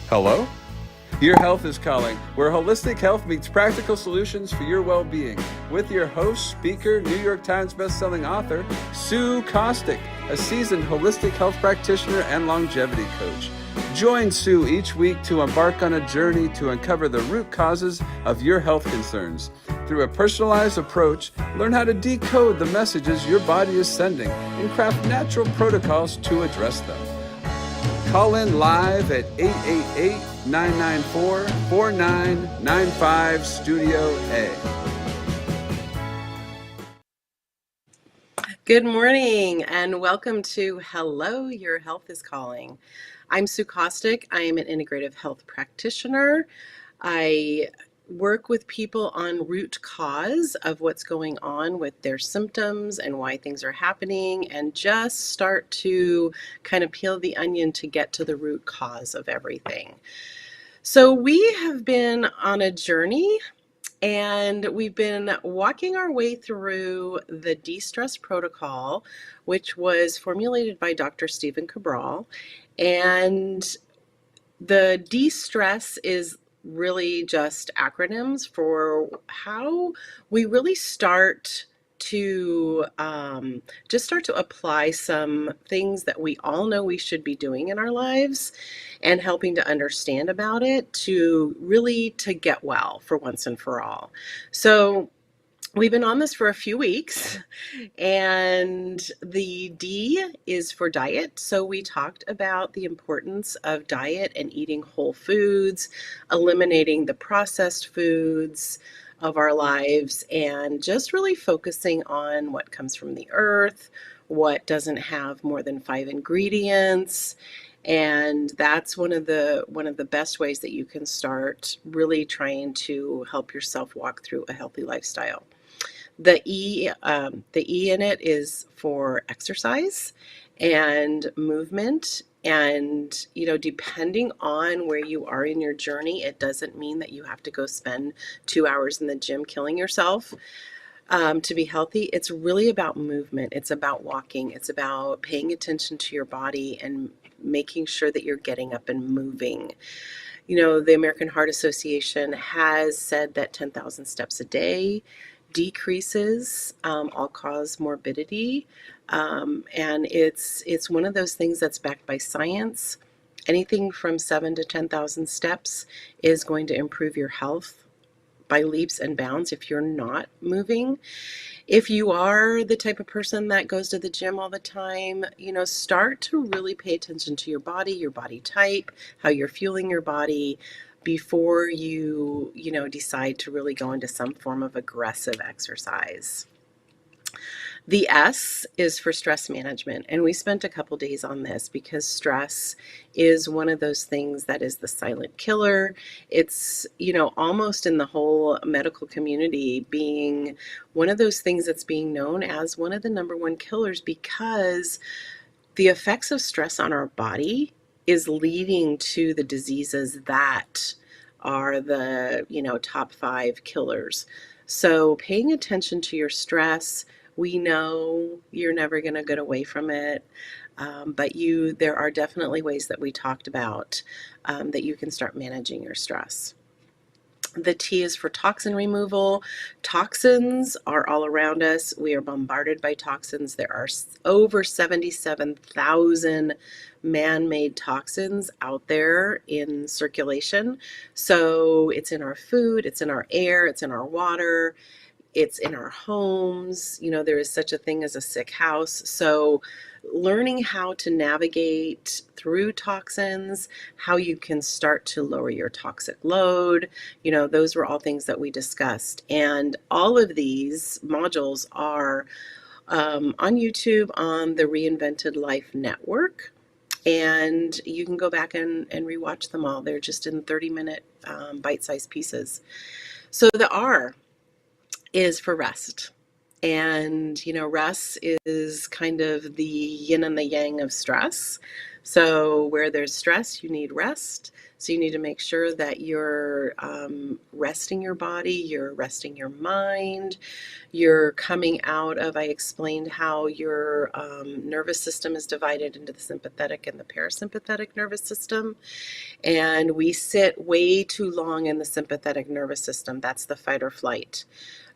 Hello? Your Health is Calling, where holistic health meets practical solutions for your well being. With your host, speaker, New York Times bestselling author, Sue Kostyk, a seasoned holistic health practitioner and longevity coach. Join Sue each week to embark on a journey to uncover the root causes of your health concerns. Through a personalized approach, learn how to decode the messages your body is sending and craft natural protocols to address them. Call in live at 888-994-4995 Studio A. Good morning and welcome to Hello, Your Health is Calling. I'm Sue Kostyk. I am an integrative health practitioner. I work with people on root cause of what's going on with their symptoms and why things are happening, and just start to kind of peel the onion to get to the root cause of everything. So we have been on a journey and we've been walking our way through the de-stress protocol, which was formulated by Dr. Stephen Cabral. And the de-stress is really just acronyms for how we really start to just start to apply some things that we all know we should be doing in our lives and helping to understand about it to really to get well for once and for all. So we've been on this for a few weeks, and the D is for diet. So we talked about the importance of diet and eating whole foods, eliminating the processed foods of our lives, and just really focusing on what comes from the earth, what doesn't have more than 5 ingredients. And that's one of the best ways that you can start really trying to help yourself walk through a healthy lifestyle. The E in it is for exercise and movement. And, depending on where you are in your journey, it doesn't mean that you have to go spend 2 hours in the gym killing yourself to be healthy. It's really about movement. It's about walking. It's about paying attention to your body and making sure that you're getting up and moving. The American Heart Association has said that 10,000 steps a day decreases all-cause morbidity, and it's one of those things that's backed by science. Anything from 7 to 10,000 steps is going to improve your health by leaps and bounds if you're not moving. If you are the type of person that goes to the gym all the time, start to really pay attention to your body type, how you're fueling your body before you decide to really go into some form of aggressive exercise. The S is for stress management, and we spent a couple days on this because stress is one of those things that is the silent killer. It's, almost in the whole medical community being one of those things that's being known as one of the number one killers, because the effects of stress on our body is leading to the diseases that are the, top 5 killers. So paying attention to your stress, we know you're never going to get away from it, but there are definitely ways that we talked about that you can start managing your stress. The T is for toxin removal. Toxins are all around us. We are bombarded by toxins. There are over 77,000 man-made toxins out there in circulation. So it's in our food, it's in our air, it's in our water, it's in our homes. There is such a thing as a sick house. So learning how to navigate through toxins, how you can start to lower your toxic load, those were all things that we discussed. And all of these modules are on YouTube on the Reinvented Life Network. And you can go back and rewatch them all. They're just in 30-minute bite-sized pieces. So the R is for rest. And, rest is kind of the yin and the yang of stress. So where there's stress, you need rest. So you need to make sure that you're resting your body, you're resting your mind, you're coming out of, I explained how your nervous system is divided into the sympathetic and the parasympathetic nervous system. And we sit way too long in the sympathetic nervous system. That's the fight or flight.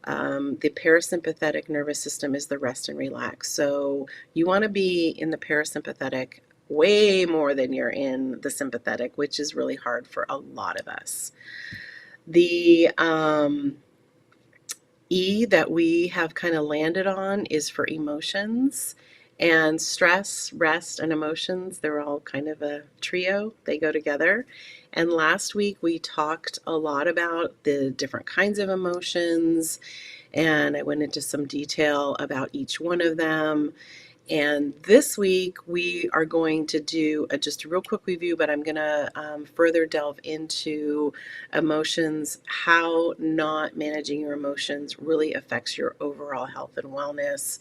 The parasympathetic nervous system is the rest and relax. So you want to be in the parasympathetic way more than you're in the sympathetic, which is really hard for a lot of us. The E that we have kind of landed on is for emotions. And stress, rest, and emotions, they're all kind of a trio. They go together. And last week we talked a lot about the different kinds of emotions, and I went into some detail about each one of them. And this week we are going to do just a real quick review, but I'm going to further delve into emotions, how not managing your emotions really affects your overall health and wellness,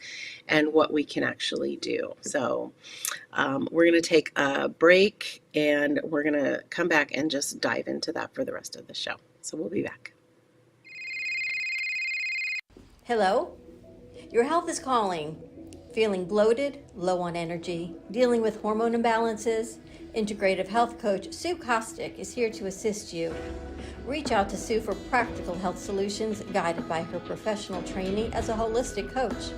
and what we can actually do. So we're going to take a break and we're going to come back and just dive into that for the rest of the show. So we'll be back. Hello? Your health is calling. Feeling bloated, low on energy, dealing with hormone imbalances? Integrative health coach Sue Kostyk is here to assist you. Reach out to Sue for practical health solutions guided by her professional training as a holistic coach.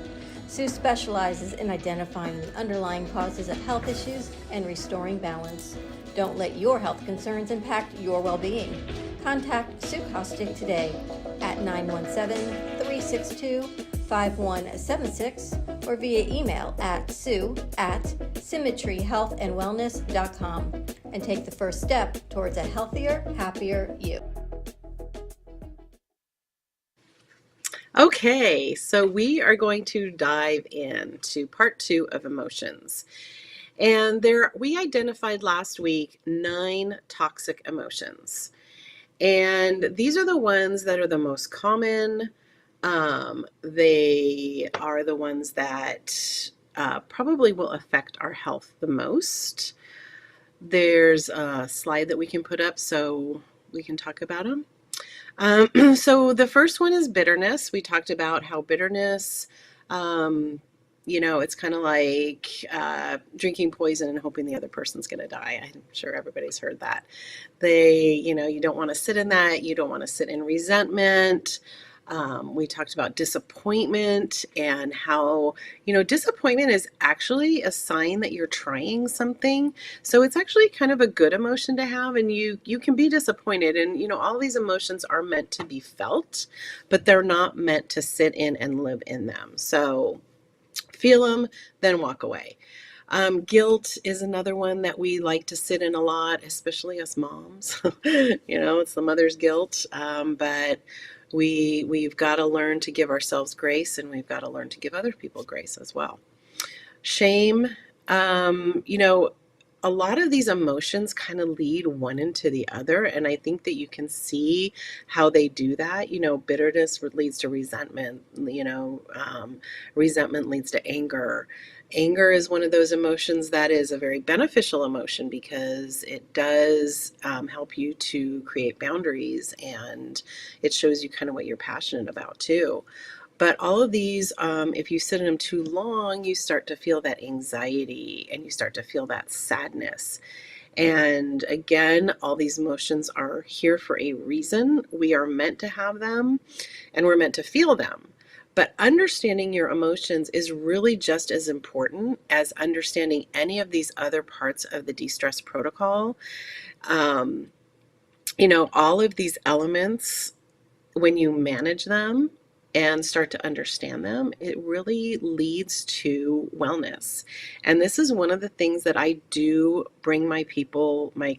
Sue specializes in identifying the underlying causes of health issues and restoring balance. Don't let your health concerns impact your well-being. Contact Sue Kostyk today at 917-362-5176 or via email at sue@symmetryhealthandwellness.com and take the first step towards a healthier, happier you. Okay, so we are going to dive into part 2 of emotions. And we identified last week 9 toxic emotions. And these are the ones that are the most common. They are the ones that probably will affect our health the most. There's a slide that we can put up so we can talk about them. So the first one is bitterness. We talked about how bitterness, it's kind of like drinking poison and hoping the other person's going to die. I'm sure everybody's heard that. You don't want to sit in that. You don't want to sit in resentment. We talked about disappointment and how, disappointment is actually a sign that you're trying something. So it's actually kind of a good emotion to have, and you can be disappointed. And, all these emotions are meant to be felt, but they're not meant to sit in and live in them. So feel them, then walk away. Guilt is another one that we like to sit in a lot, especially us moms. It's the mother's guilt, but we've got to learn to give ourselves grace, and we've got to learn to give other people grace as well. Shame, a lot of these emotions kind of lead one into the other, and I think that you can see how they do that. Bitterness leads to resentment. Resentment leads to anger. Anger is one of those emotions that is a very beneficial emotion because it does help you to create boundaries, and it shows you kind of what you're passionate about too. But all of these, if you sit in them too long, you start to feel that anxiety and you start to feel that sadness. And again, all these emotions are here for a reason. We are meant to have them and we're meant to feel them. But understanding your emotions is really just as important as understanding any of these other parts of the de-stress protocol. All of these elements, when you manage them and start to understand them, it really leads to wellness. And this is one of the things that I do bring my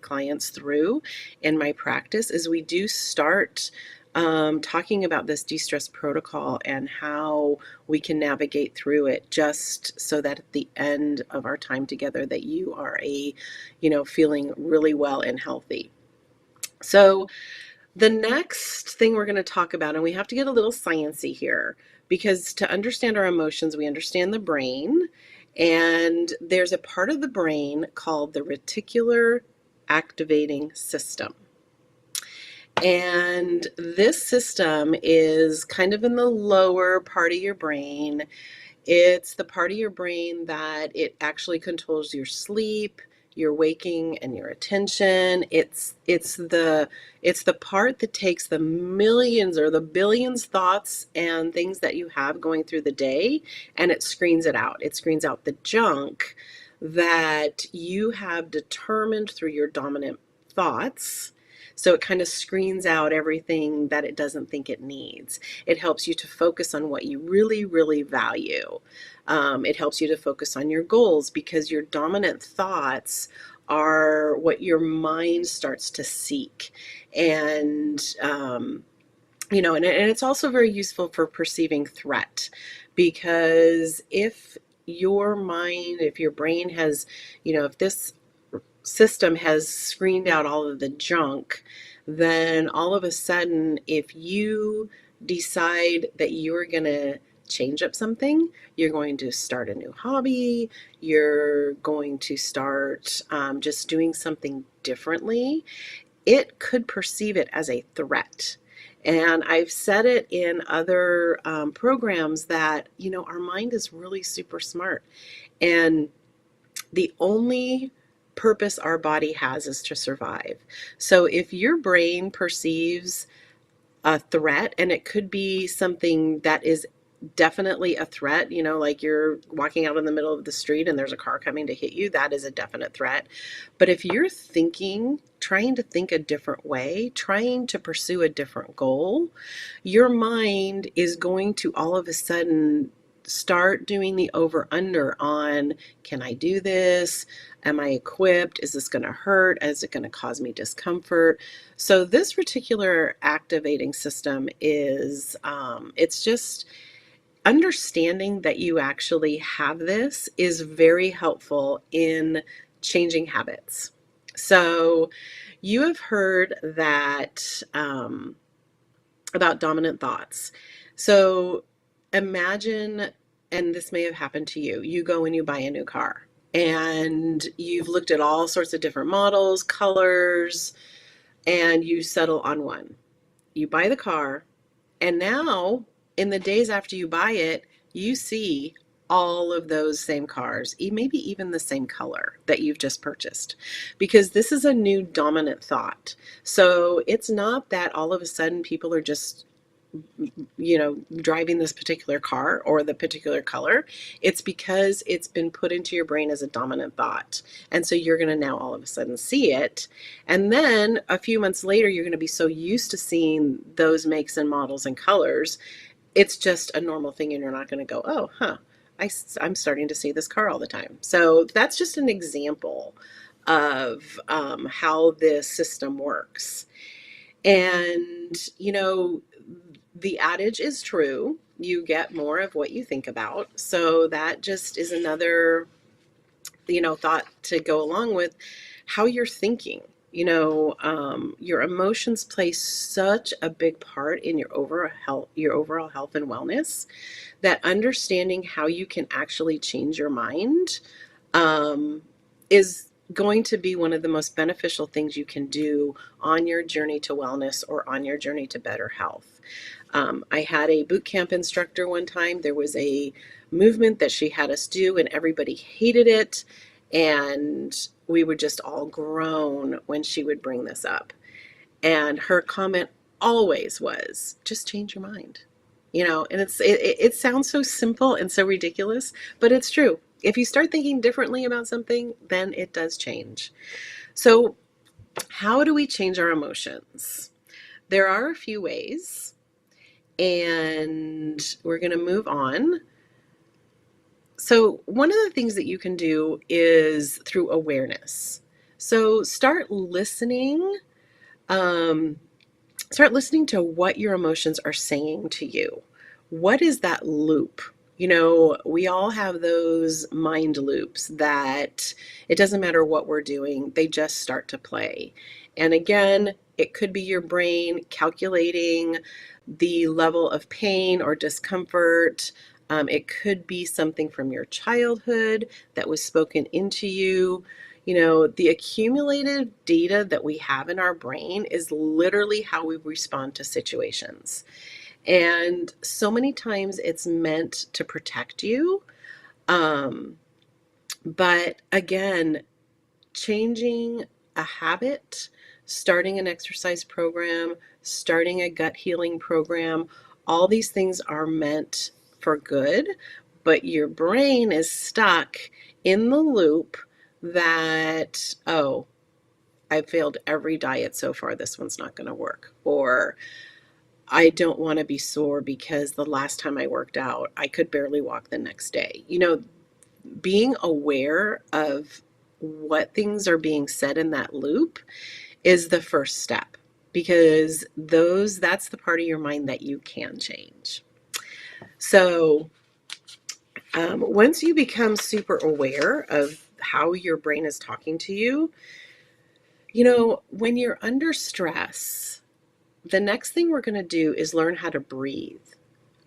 clients through in my practice, is we do start talking about this de-stress protocol and how we can navigate through it, just so that at the end of our time together that you are feeling really well and healthy. So the next thing we're going to talk about, and we have to get a little sciencey here, because to understand our emotions, we understand the brain, And there's a part of the brain called the reticular activating system. And this system is kind of in the lower part of your brain. It's the part of your brain that it actually controls your sleep, your waking, and your attention. It's the part that takes the millions or the billions thoughts and things that you have going through the day, and it screens it out. It screens out the junk that you have determined through your dominant thoughts. So it kind of screens out everything that it doesn't think it needs. It helps you to focus on what you really, really value. It helps you to focus on your goals, because your dominant thoughts are what your mind starts to seek. And, and it's also very useful for perceiving threat, because if your brain has, if this system has screened out all of the junk, then all of a sudden, if you decide that you're going to change up something, you're going to start a new hobby, you're going to start just doing something differently, it could perceive it as a threat. And I've said it in other programs that, our mind is really super smart. And the only purpose our body has is to survive. So if your brain perceives a threat, and it could be something that is definitely a threat, like you're walking out in the middle of the street and there's a car coming to hit you, that is a definite threat. But if you're trying to think a different way, trying to pursue a different goal, your mind is going to all of a sudden start doing the over under on, can I do this? Am I equipped? Is this going to hurt? Is it going to cause me discomfort? So this reticular activating system is, it's just understanding that you actually have this is very helpful in changing habits. So you have heard that about dominant thoughts. So imagine, and this may have happened to you, you go and you buy a new car, and you've looked at all sorts of different models, colors, and you settle on one. You buy the car, and now in the days after you buy it, you see all of those same cars, maybe even the same color that you've just purchased, because this is a new dominant thought. So it's not that all of a sudden people are just driving this particular car or the particular color. It's because it's been put into your brain as a dominant thought. And so you're going to now all of a sudden see it. And then a few months later, you're going to be so used to seeing those makes and models and colors, it's just a normal thing, and you're not going to go, oh, I'm starting to see this car all the time. So that's just an example of how this system works. And, the adage is true. You get more of what you think about. So that just is another, thought to go along with how you're thinking. Your emotions play such a big part in your overall health and wellness, that understanding how you can actually change your mind is going to be one of the most beneficial things you can do on your journey to wellness or on your journey to better health. I had a boot camp instructor one time. There was a movement that she had us do, and everybody hated it. And we would just all groan when she would bring this up. And her comment always was, just change your mind. And it sounds so simple and so ridiculous, but it's true. If you start thinking differently about something, then it does change. So how do we change our emotions? There are a few ways, and we're going to move on. So one of the things that you can do is through awareness. So start listening to what your emotions are saying to you. What is that loop? We all have those mind loops that it doesn't matter what we're doing, they just start to play. And again, it could be your brain calculating the level of pain or discomfort It could be something from your childhood that was spoken into you. You know, the accumulated data that we have in our brain is literally how we respond to situations. And so many times it's meant to protect you. Um, but again, changing a habit, starting an exercise program, starting a gut healing program, all these things are meant for good, but your brain is stuck in the loop that, oh, I failed every diet so far, this one's not going to work. Or I don't want to be sore because the last time I worked out, I could barely walk the next day. You know, being aware of what things are being said in that loop is the first step, because that's the part of your mind that you can change. So once you become super aware of how your brain is talking to you, you know, when you're under stress, the next thing we're going to do is learn how to breathe.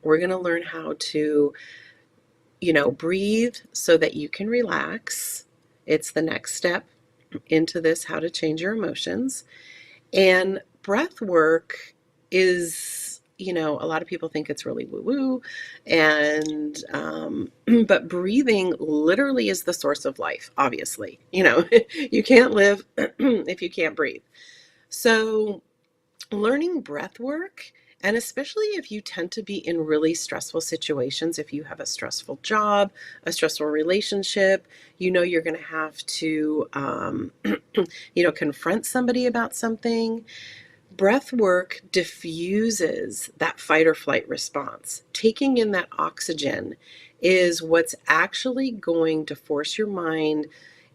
We're going to learn how to, you know, breathe so that you can relax. It's the next step into this, how to change your emotions. And breath work is, you know, a lot of people think it's really woo-woo. And, but breathing literally is the source of life, obviously. You know, you can't live if you can't breathe. So learning breath work, and especially if you tend to be in really stressful situations, if you have a stressful job, a stressful relationship, you know you're going to have to, you know, confront somebody about something. Breath work diffuses that fight or flight response. Taking in that oxygen is what's actually going to force your mind.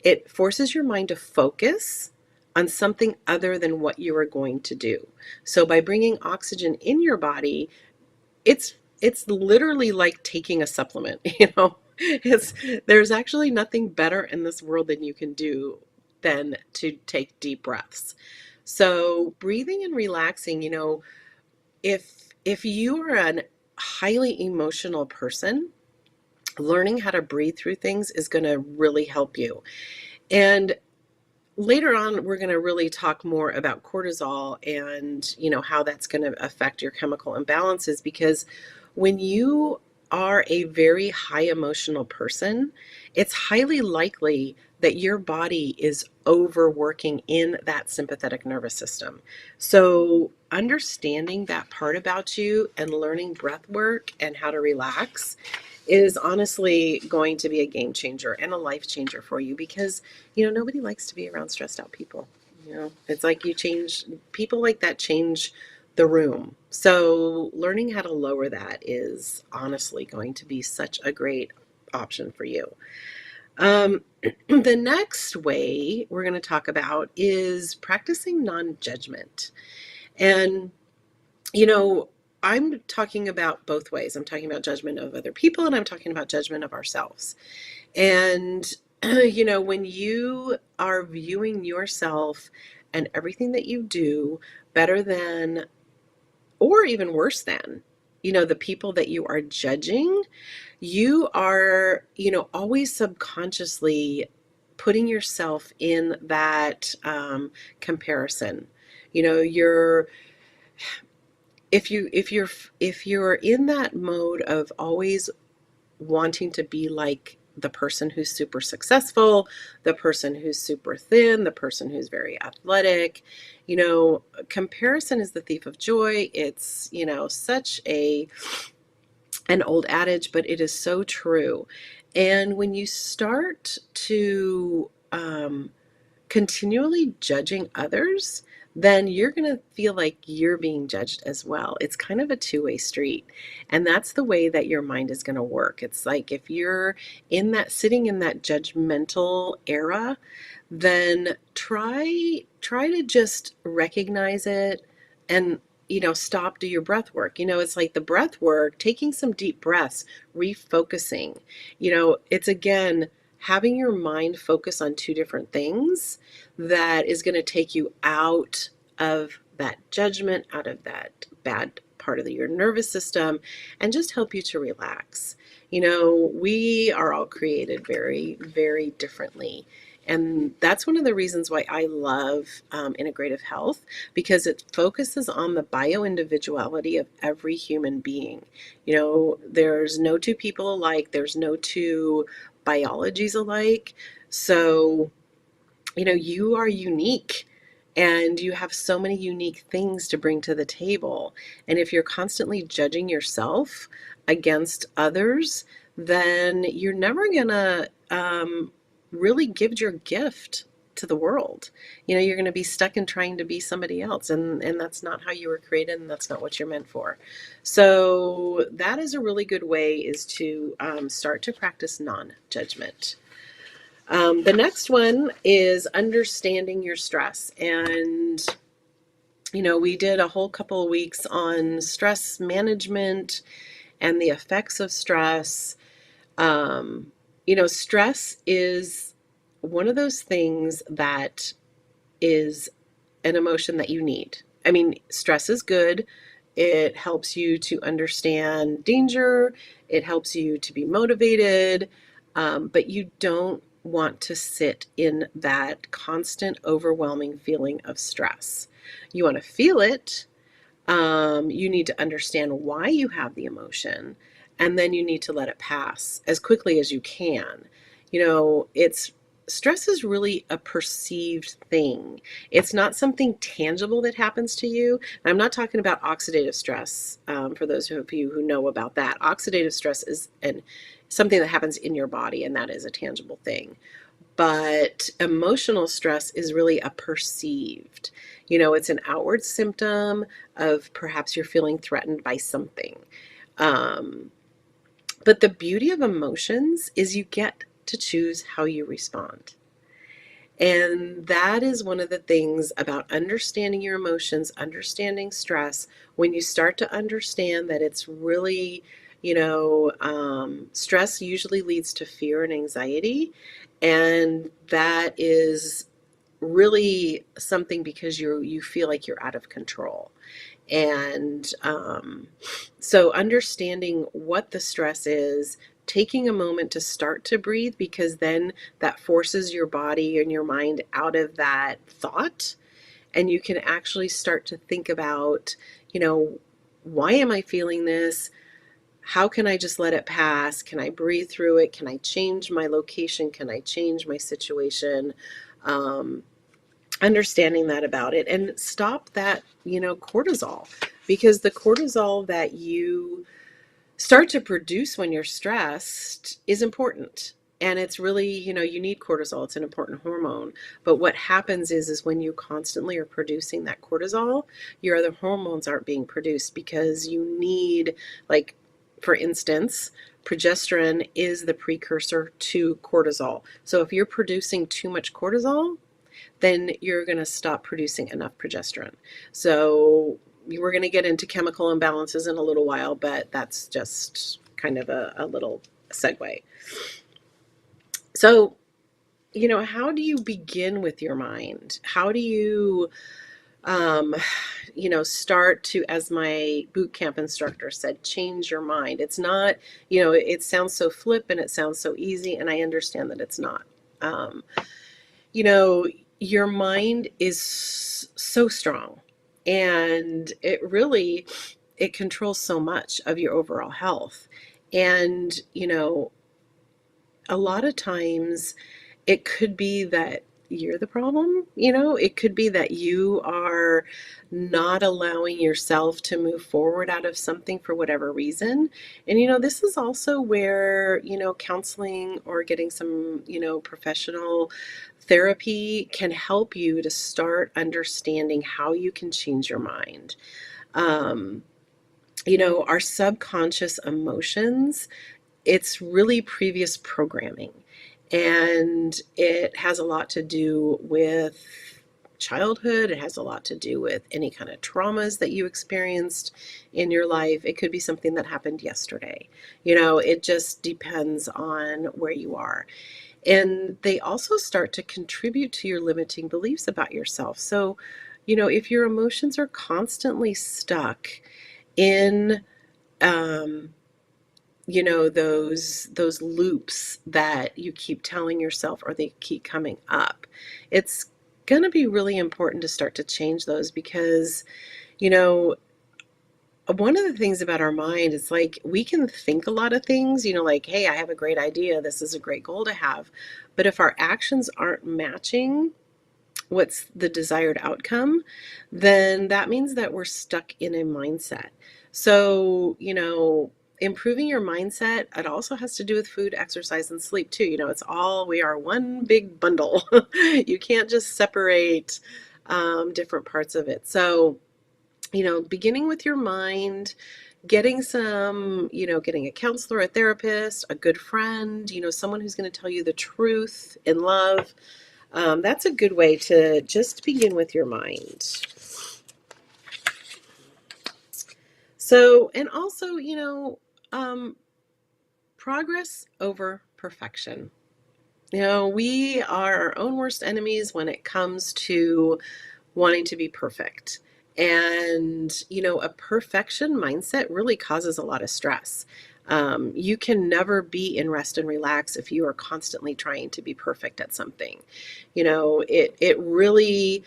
It forces your mind to focus on something other than what you are going to do. So by bringing oxygen in your body, it's literally like taking a supplement, you know. There's actually nothing better in this world than you can do than to take deep breaths. So breathing and relaxing, you know, if you are a highly emotional person, learning how to breathe through things is going to really help you. And later on, we're going to really talk more about cortisol and, you know, how that's going to affect your chemical imbalances, because when you are a very high emotional person, it's highly likely that your body is overworking in that sympathetic nervous system. So understanding that part about you and learning breath work and how to relax is honestly going to be a game changer and a life changer for you, because, you know, nobody likes to be around stressed out people. You know, it's like you change people like that, change the room. So learning how to lower that is honestly going to be such a great option for you. The next way we're going to talk about is practicing non-judgment. And, you know, I'm talking about both ways. I'm talking about judgment of other people, and I'm talking about judgment of ourselves. And, you know, when you are viewing yourself and everything that you do better than, or even worse than, you know, the people that you are judging, you are, you know, always subconsciously putting yourself in that comparison. You know, if you're in that mode of always wanting to be like the person who's super successful, the person who's super thin, the person who's very athletic, you know, comparison is the thief of joy. It's, you know, such an old adage, but it is so true. And when you start to continually judging others, then you're going to feel like you're being judged as well. It's kind of a two-way street. And that's the way that your mind is going to work. It's like if you're sitting in that judgmental era, then try to just recognize it and, you know, stop, do your breath work. You know, it's like the breath work, taking some deep breaths, refocusing. You know, it's again having your mind focus on two different things that is going to take you out of that judgment, out of that bad part of your nervous system, and just help you to relax. You know, we are all created very, very differently. And that's one of the reasons why I love integrative health, because it focuses on the bio-individuality of every human being. You know, there's no two people alike, there's no two biologies alike. So, you know, you are unique and you have so many unique things to bring to the table. And if you're constantly judging yourself against others, then you're never gonna really give your gift to the world. You know, you're going to be stuck in trying to be somebody else, and that's not how you were created, and that's not what you're meant for. So that is a really good way, is to start to practice non-judgment. The next one is understanding your stress. And, you know, we did a whole couple of weeks on stress management and the effects of stress. You know, stress is one of those things that is an emotion that you need. I mean, stress is good. It helps you to understand danger. It helps you to be motivated. But you don't want to sit in that constant, overwhelming feeling of stress. You want to feel it. You need to understand why you have the emotion, and then you need to let it pass as quickly as you can. You know, stress is really a perceived thing. It's not something tangible that happens to you. And I'm not talking about oxidative stress. For those of you who know about that, oxidative stress is something that happens in your body, and that is a tangible thing. But emotional stress is really a perceived. You know, it's an outward symptom of perhaps you're feeling threatened by something. But the beauty of emotions is you get to choose how you respond. And that is one of the things about understanding your emotions, understanding stress. When you start to understand that it's really, you know, stress usually leads to fear and anxiety. And that is really something because you feel like you're out of control. And so understanding what the stress is, taking a moment to start to breathe, because then that forces your body and your mind out of that thought. And you can actually start to think about, you know, why am I feeling this? How can I just let it pass? Can I breathe through it? Can I change my location? Can I change my situation? Understanding that about it, and stop that, you know, cortisol, because the cortisol that you start to produce when you're stressed is important. And it's really, you know, you need cortisol. It's an important hormone. But what happens is when you constantly are producing that cortisol, your other hormones aren't being produced, because you need, like, for instance, progesterone is the precursor to cortisol. So if you're producing too much cortisol, then you're going to stop producing enough progesterone. So we're going to get into chemical imbalances in a little while, but that's just kind of a little segue. So, you know, how do you begin with your mind? How do you, you know, start to, as my boot camp instructor said, change your mind? It's not, you know, it sounds so flip and it sounds so easy, and I understand that it's not. You know, your mind is so strong, and it controls so much of your overall health. And, you know, a lot of times it could be that you're the problem. You know, it could be that you are not allowing yourself to move forward out of something for whatever reason. And, you know, this is also where, you know, counseling or getting some, you know, professional therapy can help you to start understanding how you can change your mind. You know, our subconscious emotions, it's really previous programming. And it has a lot to do with childhood. It has a lot to do with any kind of traumas that you experienced in your life. It could be something that happened yesterday. You know, it just depends on where you are. And they also start to contribute to your limiting beliefs about yourself. So, you know, if your emotions are constantly stuck in those loops that you keep telling yourself or they keep coming up. It's going to be really important to start to change those because, you know, one of the things about our mind is like we can think a lot of things, like, hey, I have a great idea. This is a great goal to have. But if our actions aren't matching what's the desired outcome, then that means that we're stuck in a mindset. So, improving your mindset, it also has to do with food, exercise, and sleep too. We are one big bundle. You can't just separate different parts of it. So, beginning with your mind, getting getting a counselor, a therapist, a good friend, someone who's going to tell you the truth in love. That's a good way to just begin with your mind. So, and also, progress over perfection. We are our own worst enemies when it comes to wanting to be perfect. And, a perfection mindset really causes a lot of stress. You can never be in rest and relax if you are constantly trying to be perfect at something. It really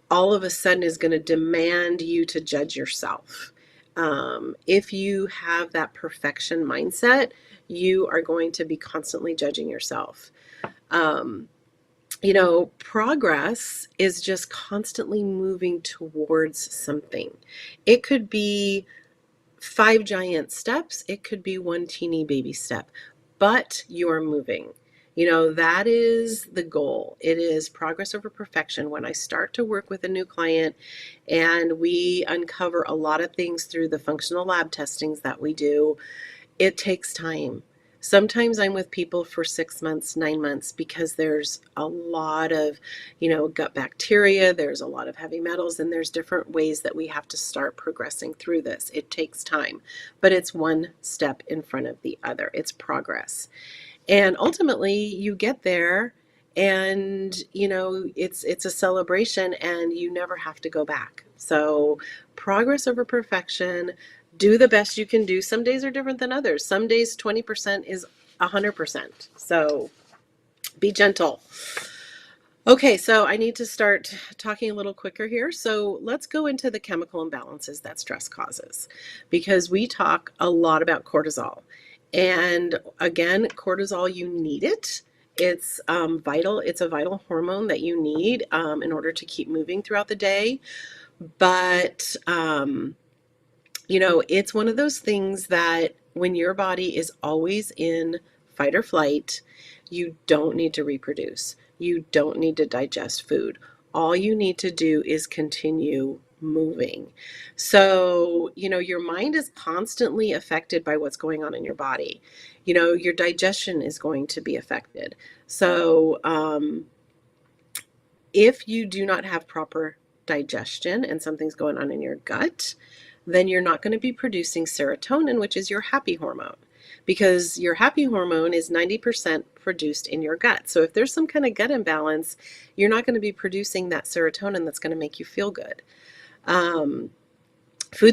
all of a sudden is going to demand you to judge yourself. If you have that perfection mindset, you are going to be constantly judging yourself. Progress is just constantly moving towards something. It could be 5 giant steps, it could be one teeny baby step, but you're moving. That is the goal. It is progress over perfection. When I start to work with a new client and we uncover a lot of things through the functional lab testings that we do, it takes time. Sometimes I'm with people for 6 months, 9 months, because there's a lot of, gut bacteria, there's a lot of heavy metals, and there's different ways that we have to start progressing through this. It takes time, but it's one step in front of the other. It's progress. And ultimately you get there and, it's a celebration and you never have to go back. So progress over perfection. Do the best you can do. Some days are different than others. Some days 20% is 100%. So be gentle. Okay, so I need to start talking a little quicker here. So let's go into the chemical imbalances that stress causes, because we talk a lot about cortisol. And again, cortisol, you need it. It's vital. It's a vital hormone that you need in order to keep moving throughout the day. But it's one of those things that when your body is always in fight or flight, you don't need to reproduce. You don't need to digest food. All you need to do is continue moving. So, your mind is constantly affected by what's going on in your body. Your digestion is going to be affected. So, if you do not have proper digestion and something's going on in your gut, then you're not going to be producing serotonin, which is your happy hormone, because your happy hormone is 90% produced in your gut. So if there's some kind of gut imbalance, you're not going to be producing that serotonin that's going to make you feel good. Food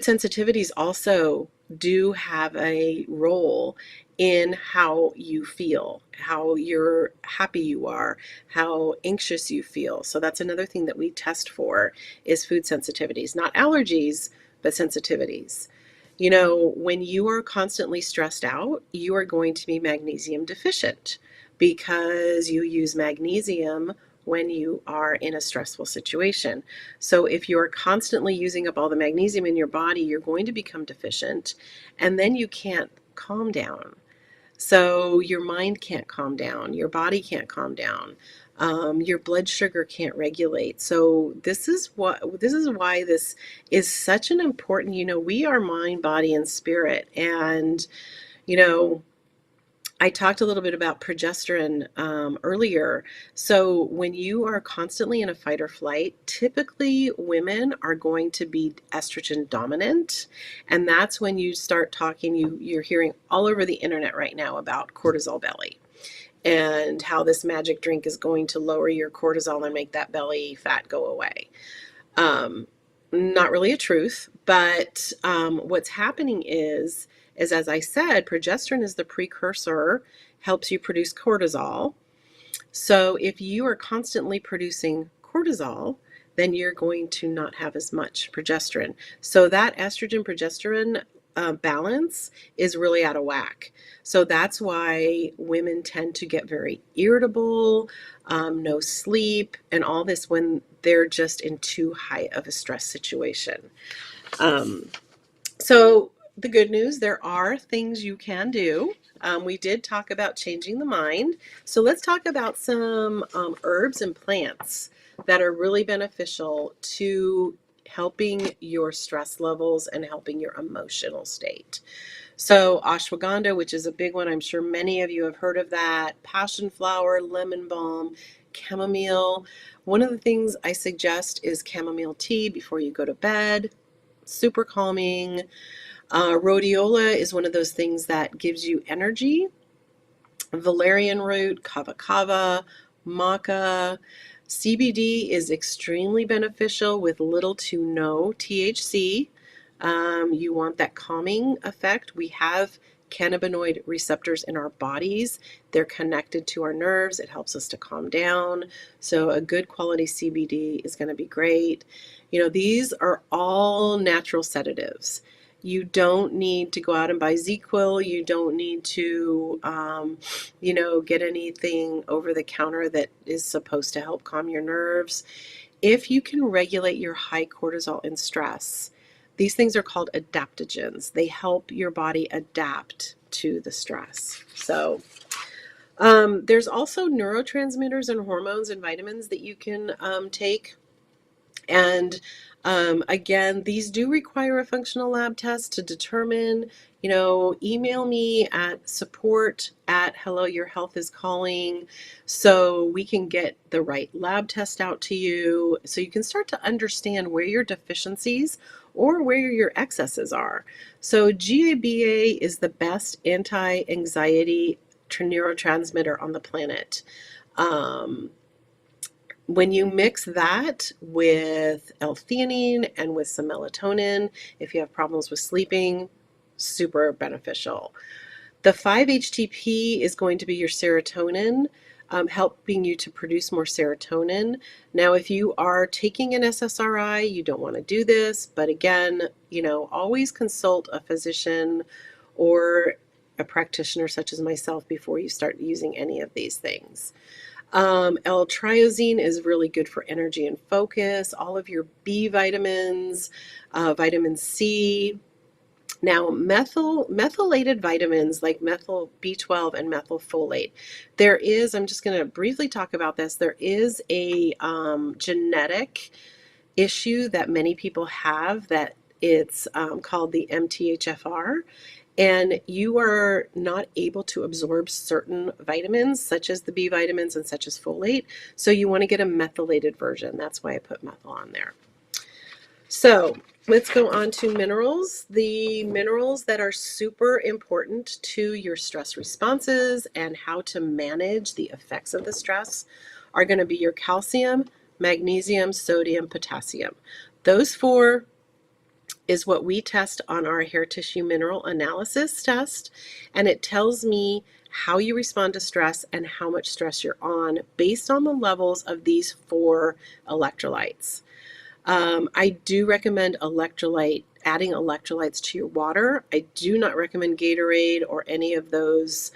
sensitivities also do have a role in how you feel, how you're happy you are, how anxious you feel. So that's another thing that we test for is food sensitivities, not allergies, but sensitivities. When you are constantly stressed out, you are going to be magnesium deficient because you use magnesium when you are in a stressful situation. So if you're constantly using up all the magnesium in your body, you're going to become deficient, and then you can't calm down. So your mind can't calm down, your body can't calm down, your blood sugar can't regulate. So this is why this is such an important. We are mind, body, and spirit, and I talked a little bit about progesterone earlier. So when you are constantly in a fight or flight, typically women are going to be estrogen dominant. And that's when you start talking, you're hearing all over the internet right now about cortisol belly and how this magic drink is going to lower your cortisol and make that belly fat go away. not really a truth, but what's happening is as I said, progesterone is the precursor, helps you produce cortisol. So if you are constantly producing cortisol, then you're going to not have as much progesterone. So that estrogen progesterone balance is really out of whack. So that's why women tend to get very irritable, no sleep, and all this when they're just in too high of a stress situation. Um, so the good news, there are things you can do. We did talk about changing the mind. So let's talk about some herbs and plants that are really beneficial to helping your stress levels and helping your emotional state. So ashwagandha, which is a big one, I'm sure many of you have heard of that, passion flower, lemon balm, chamomile. One of the things I suggest is chamomile tea before you go to bed. Super calming. Rhodiola is one of those things that gives you energy. Valerian root, kava kava, maca. CBD is extremely beneficial with little to no THC. You want that calming effect. We have cannabinoid receptors in our bodies. They're connected to our nerves. It helps us to calm down. So a good quality CBD is going to be great. You know, these are all natural sedatives. You don't need to go out and buy ZQuil. You don't need to, get anything over the counter that is supposed to help calm your nerves. If you can regulate your high cortisol and stress, these things are called adaptogens. They help your body adapt to the stress. So there's also neurotransmitters and hormones and vitamins that you can take. And again, these do require a functional lab test to determine. Email me at support@helloyourhealthiscalling so we can get the right lab test out to you so you can start to understand where your deficiencies or where your excesses are. So GABA is the best anti-anxiety neurotransmitter on the planet. When you mix that with L-theanine and with some melatonin, if you have problems with sleeping, super beneficial. The 5-HTP is going to be your serotonin, helping you to produce more serotonin. Now, if you are taking an SSRI, you don't want to do this, but again, always consult a physician or a practitioner such as myself before you start using any of these things. L-triosine is really good for energy and focus, all of your B vitamins, vitamin C. Now, methylated vitamins like methyl B12 and methylfolate, I'm just going to briefly talk about this. There is a genetic issue that many people have that it's called the MTHFR. And you are not able to absorb certain vitamins, such as the B vitamins and such as folate. So you want to get a methylated version. That's why I put methyl on there. So let's go on to minerals. The minerals that are super important to your stress responses and how to manage the effects of the stress are going to be your calcium, magnesium, sodium, potassium. Those four is what we test on our hair tissue mineral analysis test, and it tells me how you respond to stress and how much stress you're on based on the levels of these four electrolytes. I do recommend adding electrolytes to your water. I do not recommend Gatorade or any of those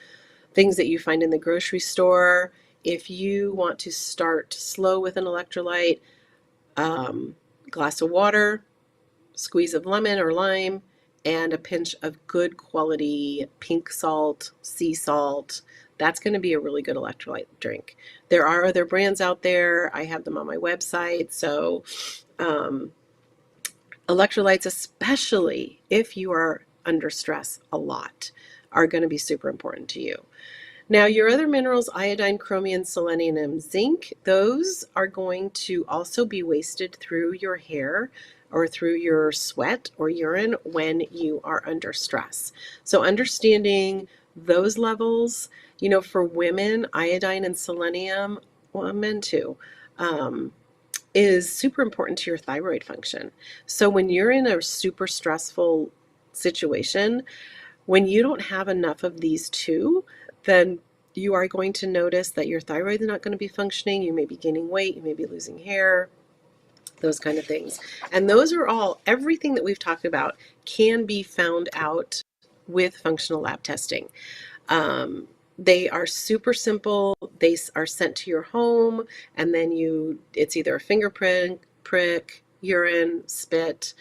things that you find in the grocery store. If you want to start slow with an electrolyte, glass of water, squeeze of lemon or lime, and a pinch of good quality pink salt, sea salt. That's going to be a really good electrolyte drink. There are other brands out there. I have them on my website. So electrolytes, especially if you are under stress a lot, are going to be super important to you. Now, your other minerals, iodine, chromium, selenium, and zinc, those are going to also be wasted through your hair or through your sweat or urine when you are under stress. So understanding those levels, for women, iodine and selenium, well, men too, is super important to your thyroid function. So when you're in a super stressful situation, when you don't have enough of these two, then you are going to notice that your thyroid is not going to be functioning. You may be gaining weight, you may be losing hair, those kind of things. And those are all, everything that we've talked about can be found out with functional lab testing. They are super simple. They are sent to your home, and then it's either a fingerprint, prick, urine, spit,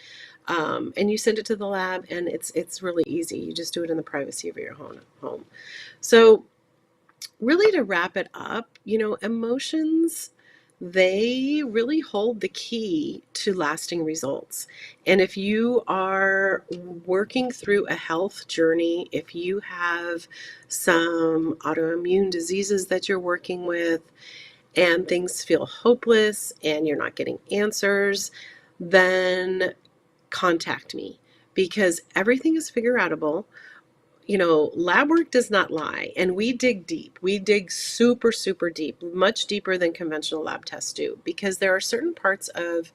and you send it to the lab, and it's really easy. You just do it in the privacy of your home. So really, to wrap it up, emotions, they really hold the key to lasting results. And if you are working through a health journey, if you have some autoimmune diseases that you're working with, and things feel hopeless and you're not getting answers, then contact me, because everything is figure outable. Lab work does not lie, and we dig deep. We dig super, super deep, much deeper than conventional lab tests do, because there are certain parts of,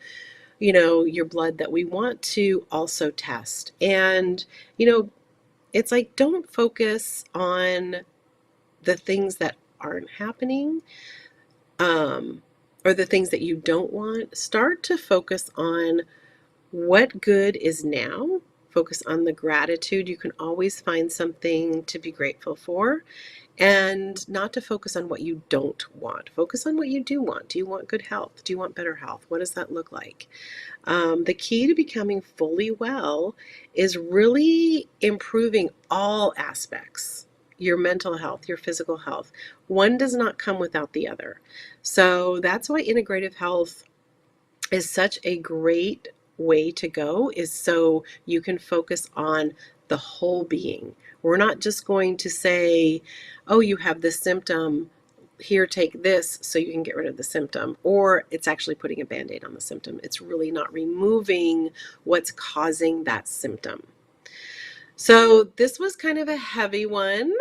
your blood that we want to also test. And, it's like, don't focus on the things that aren't happening, or the things that you don't want. Start to focus on what good is now. Focus on the gratitude. You can always find something to be grateful for, and not to focus on what you don't want. Focus on what you do want. Do you want good health? Do you want better health? What does that look like? The key to becoming fully well is really improving all aspects. Your mental health, your physical health. One does not come without the other. So that's why integrative health is such a great way to go, is so you can focus on the whole being. We're not just going to say, oh, you have this symptom, here, take this so you can get rid of the symptom, or it's actually putting a Band-Aid on the symptom. It's really not removing what's causing that symptom. So this was kind of a heavy one.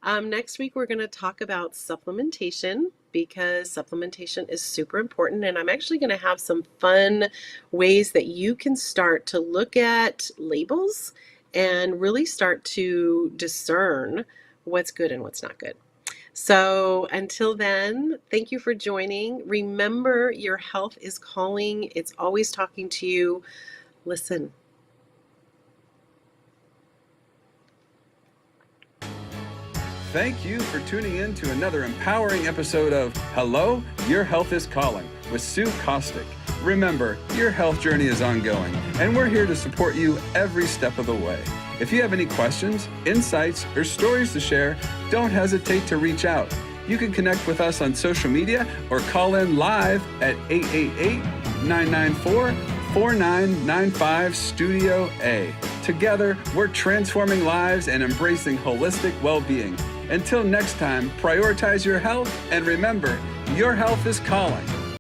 Next week, we're going to talk about supplementation, because supplementation is super important. And I'm actually going to have some fun ways that you can start to look at labels and really start to discern what's good and what's not good. So until then, thank you for joining. Remember, your health is calling. It's always talking to you. Listen. Thank you for tuning in to another empowering episode of Hello, Your Health is Calling with Sue Kostyk. Remember, your health journey is ongoing, and we're here to support you every step of the way. If you have any questions, insights, or stories to share, don't hesitate to reach out. You can connect with us on social media or call in live at 888-994-4995 Studio A. Together, we're transforming lives and embracing holistic well-being. Until next time, prioritize your health, and remember, your health is calling.